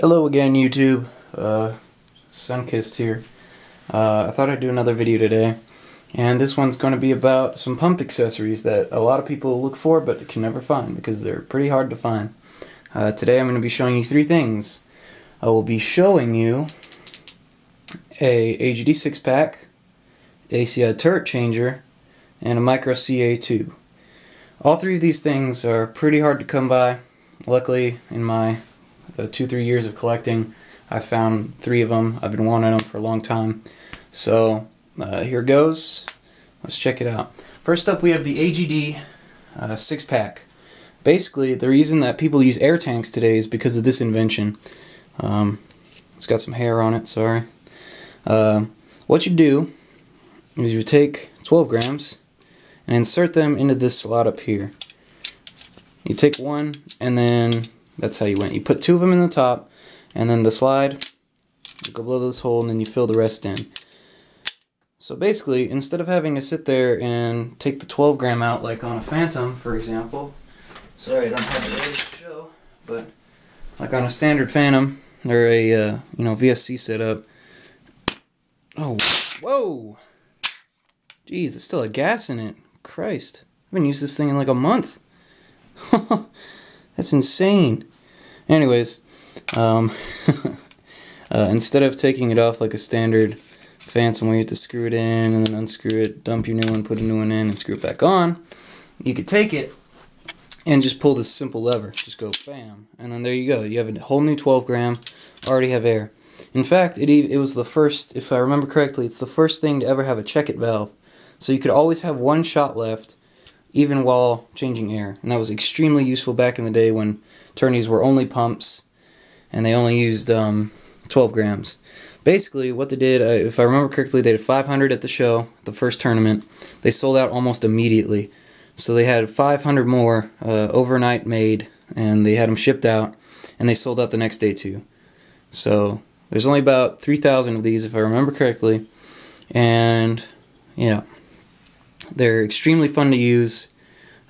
Hello again, YouTube. Sunkissed here. I thought I'd do another video today, and this one's going to be about some pump accessories that a lot of people look for but can never find because they're pretty hard to find. Today I'm going to be showing you three things. I will be showing you a AGD 6-pack, ACI turret changer, and a micro CA2. All three of these things are pretty hard to come by. Luckily, in my 2-3 years of collecting, I found three of them. I've been wanting them for a long time. So here goes. Let's check it out. First up, we have the AGD 6-pack. Basically, the reason that people use air tanks today is because of this invention. It's got some hair on it, sorry. What you do is you take 12 grams and insert them into this slot up here. You take one, and then that's how you went. You put two of them in the top, and then the slide, you go below this hole, and then you fill the rest in. So basically, instead of having to sit there and take the 12 gram out, like on a Phantom, for example, sorry I don't have it ready to show, but like on a standard Phantom, or a VSC setup. Oh, whoa! Jeez, it still had gas in it. Christ, I haven't used this thing in like a month. That's insane. Anyways, instead of taking it off like a standard Phantom where you have to screw it in and then unscrew it, dump your new one, put a new one in, and screw it back on, you could take it and just pull this simple lever. Just go bam, and then there you go. You have a whole new 12 gram, already have air. In fact, it was the first, if I remember correctly, it's the first thing to ever have a check-it valve. So you could always have one shot left, even while changing air. And that was extremely useful back in the day when tourneys were only pumps and they only used 12 grams. Basically, what they did, if I remember correctly, they did 500 at the show, the first tournament. They sold out almost immediately. So they had 500 more overnight made, and they had them shipped out, and they sold out the next day too. So there's only about 3,000 of these, if I remember correctly. And yeah, they're extremely fun to use.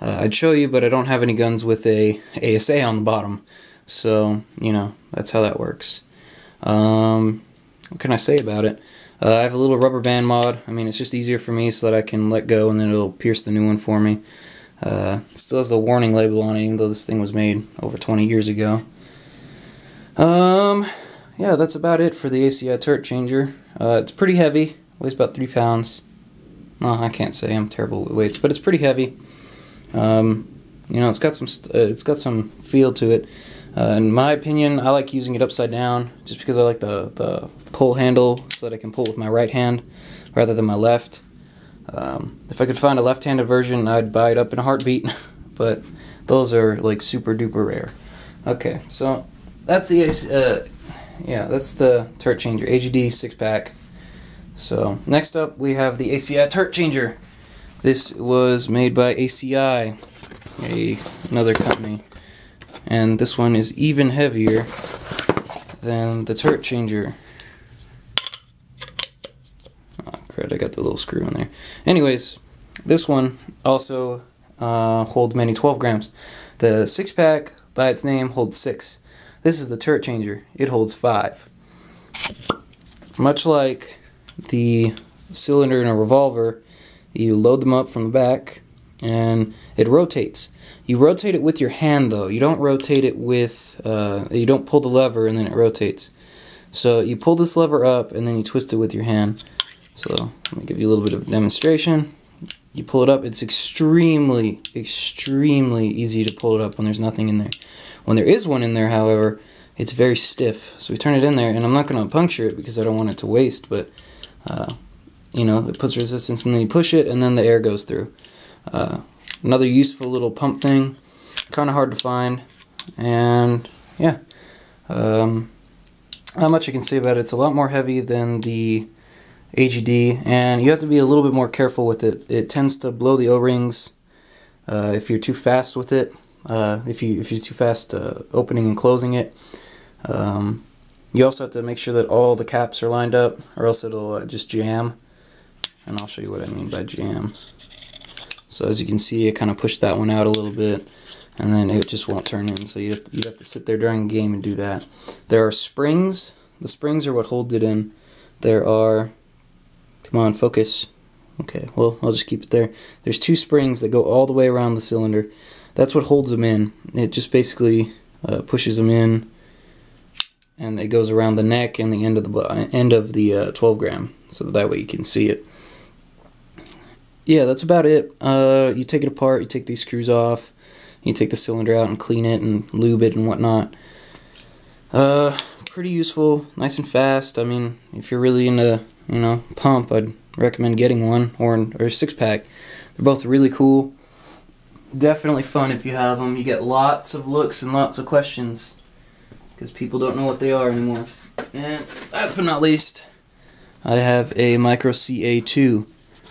I'd show you, but I don't have any guns with a ASA on the bottom. So, that's how that works. What can I say about it? I have a little rubber band mod. I mean, it's just easier for me so that I can let go and then it'll pierce the new one for me. It still has the warning label on it, even though this thing was made over 20 years ago. Yeah, that's about it for the ACI turret changer. It's pretty heavy. Weighs about 3 pounds. No, I can't say. I'm terrible with weights, but it's pretty heavy. It's got some feel to it. In my opinion, I like using it upside down, just because I like the pull handle, so that I can pull with my right hand rather than my left. If I could find a left-handed version, I'd buy it up in a heartbeat, but those are like super duper rare. Okay, so that's the that's the turret changer, AGD 6-pack. So next up we have the ACI turret changer. This was made by ACI, another company, and this one is even heavier than the turret changer. Oh crud, I got the little screw in there. Anyways, this one also holds many 12 grams. The 6-pack, by its name, holds 6. This is the turret changer. It holds 5. Much like the cylinder in a revolver, you load them up from the back and it rotates. You rotate it with your hand though. You don't rotate it with, you don't pull the lever and then it rotates. So you pull this lever up and then you twist it with your hand. So let me give you a little bit of a demonstration. You pull it up. It's extremely easy to pull it up when there's nothing in there. When there is one in there, however, it's very stiff. So we turn it in there, and I'm not going to puncture it because I don't want it to waste, but it puts resistance, and then you push it, and then the air goes through. Another useful little pump thing, kind of hard to find, and yeah. Not much I can say about it. It's a lot more heavy than the AGD, and you have to be a little bit more careful with it. It tends to blow the O-rings if you're too fast with it. If you're too fast opening and closing it. You also have to make sure that all the caps are lined up, or else it'll just jam. And I'll show you what I mean by jam. So as you can see, I kind of pushed that one out a little bit, and then it just won't turn in. So you'd have to sit there during the game and do that. There are springs. The springs are what holds it in. There are, come on, focus. Okay, well, I'll just keep it there. There's 2 springs that go all the way around the cylinder. That's what holds them in. It just basically pushes them in, and it goes around the neck and the end of the 12 gram, so that way you can see it. Yeah, that's about it. You take it apart, you take these screws off, you take the cylinder out and clean it and lube it and whatnot. Pretty useful, nice and fast. I mean, if you're really into, pump, I'd recommend getting one, or a 6-pack. They're both really cool. Definitely fun if you have them. You get lots of looks and lots of questions, because people don't know what they are anymore. And last but not least, I have a Micro CA2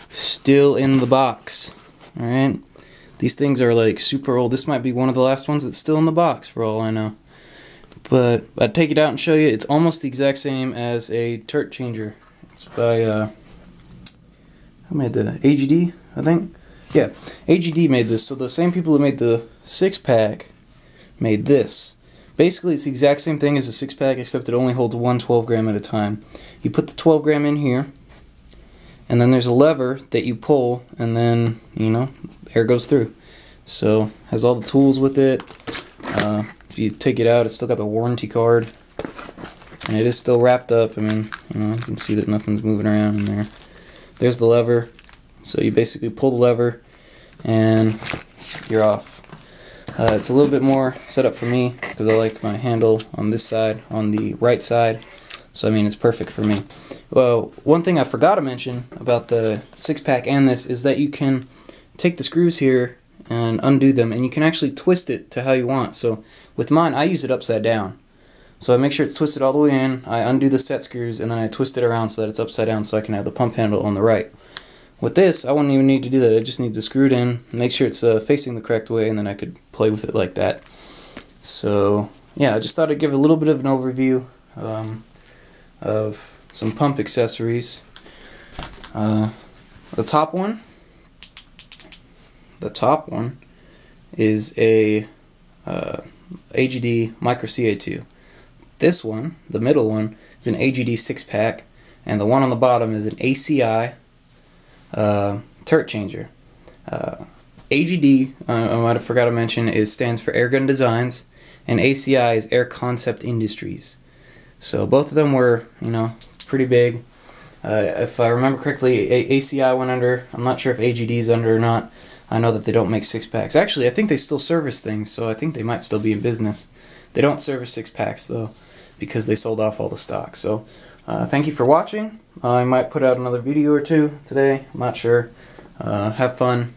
still in the box. Alright? These things are like super old. This might be one of the last ones that's still in the box for all I know. But I'd take it out and show you. It's almost the exact same as a Turrett changer. It's by, who made the AGD, I think? Yeah, AGD made this. So the same people who made the 6-pack made this. Basically, it's the exact same thing as a 6-pack, except it only holds one 12 gram at a time. You put the 12 gram in here, and then there's a lever that you pull, and then, air goes through. So, has all the tools with it. If you take it out, it's still got the warranty card, and it is still wrapped up. I mean, you can see that nothing's moving around in there. There's the lever. So you basically pull the lever, and you're off. It's a little bit more set up for me, because I like my handle on this side, on the right side. So I mean, it's perfect for me. Well, one thing I forgot to mention about the 6-pack and this is that you can take the screws here and undo them, and you can actually twist it to how you want. So with mine, I use it upside down. So I make sure it's twisted all the way in, I undo the set screws, and then I twist it around so that it's upside down so I can have the pump handle on the right. With this, I wouldn't even need to do that. I just need to screw it in, make sure it's facing the correct way, and then I could play with it like that. So, yeah, I just thought I'd give a little bit of an overview of some pump accessories. The top one is a AGD Micro CA2. This one, the middle one, is an AGD 6-pack, and the one on the bottom is an ACI Turrett changer. AGD, I might have forgot to mention, stands for Airgun Designs, and ACI is Air Concept Industries. So both of them were, pretty big. If I remember correctly, ACI went under. I'm not sure if AGD is under or not. I know that they don't make 6-packs. Actually, I think they still service things, so I think they might still be in business. They don't service 6-packs, though, because they sold off all the stock. So thank you for watching. I might put out another video or two today. I'm not sure. Have fun.